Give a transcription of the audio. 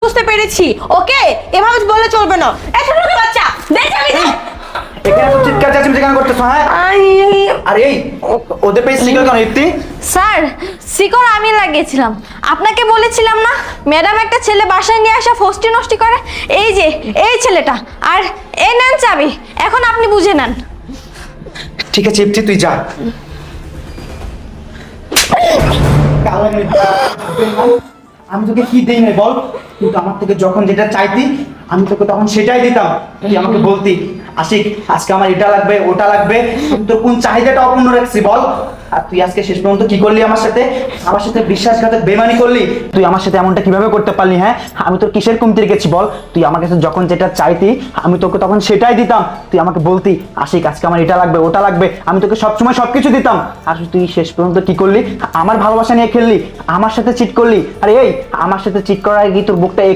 বুঝতে পেরেছি। ওকে, এভাবে বললে চলবে না। এই ছোট লোকের বাচ্চা, দে চাবি দে। এখানে তো চিৎকার চেঁচামেচি কেন করতেছো? হ্যাঁ, আরে এই ওদের পেয়ে সিগন্যাল কেন ইফতি? স্যার, শিকড় আমি লাগিয়েছিলাম। আপনাকে বলেছিলাম না ম্যাডাম একটা ছেলে বাসায় নিয়ে আসা ফষ্টি নষ্টি করে। এই যে এই ছেলেটা, আর এই নেন চাবি, এখন আপনি বুঝে নেন। ঠিক আছে ইফতি, তুই যা। আমি তোকে কি দেই নাই বল? কিন্তু আমার থেকে যখন যেটা চাইতি আমি তোকে তখন সেটাই দিতাম। তুই আমাকে বলতি আশিক আজকে আমার এটা লাগবে ওটা লাগবে, তোর কোন চাহিদাটা অপূর্ণ রাখছি বল? আর তুই আজকে শেষ পর্যন্ত কি করলি আমার সাথে? আমার সাথে বিশ্বাসঘাতক বেমানি করলি। তুই আমার সাথে এমনটা কিভাবে করতে পারলি? হ্যাঁ, আমি তোর কিসের কমতি রেখেছি বল? তুই আমার কাছে যখন যেটা চাইতি আমি তোকে তখন সেটাই দিতাম। তুই আমাকে বলতি আশিক আজকে আমার এটা লাগবে ওটা লাগবে, আমি তোকে সবসময় সবকিছু দিতাম। আর তুই শেষ পর্যন্ত কি করলি? আমার ভালোবাসা নিয়ে খেললি, আমার সাথে চিট করলি। আরে এই আমার সাথে চিট করার আগে তোর বুকটা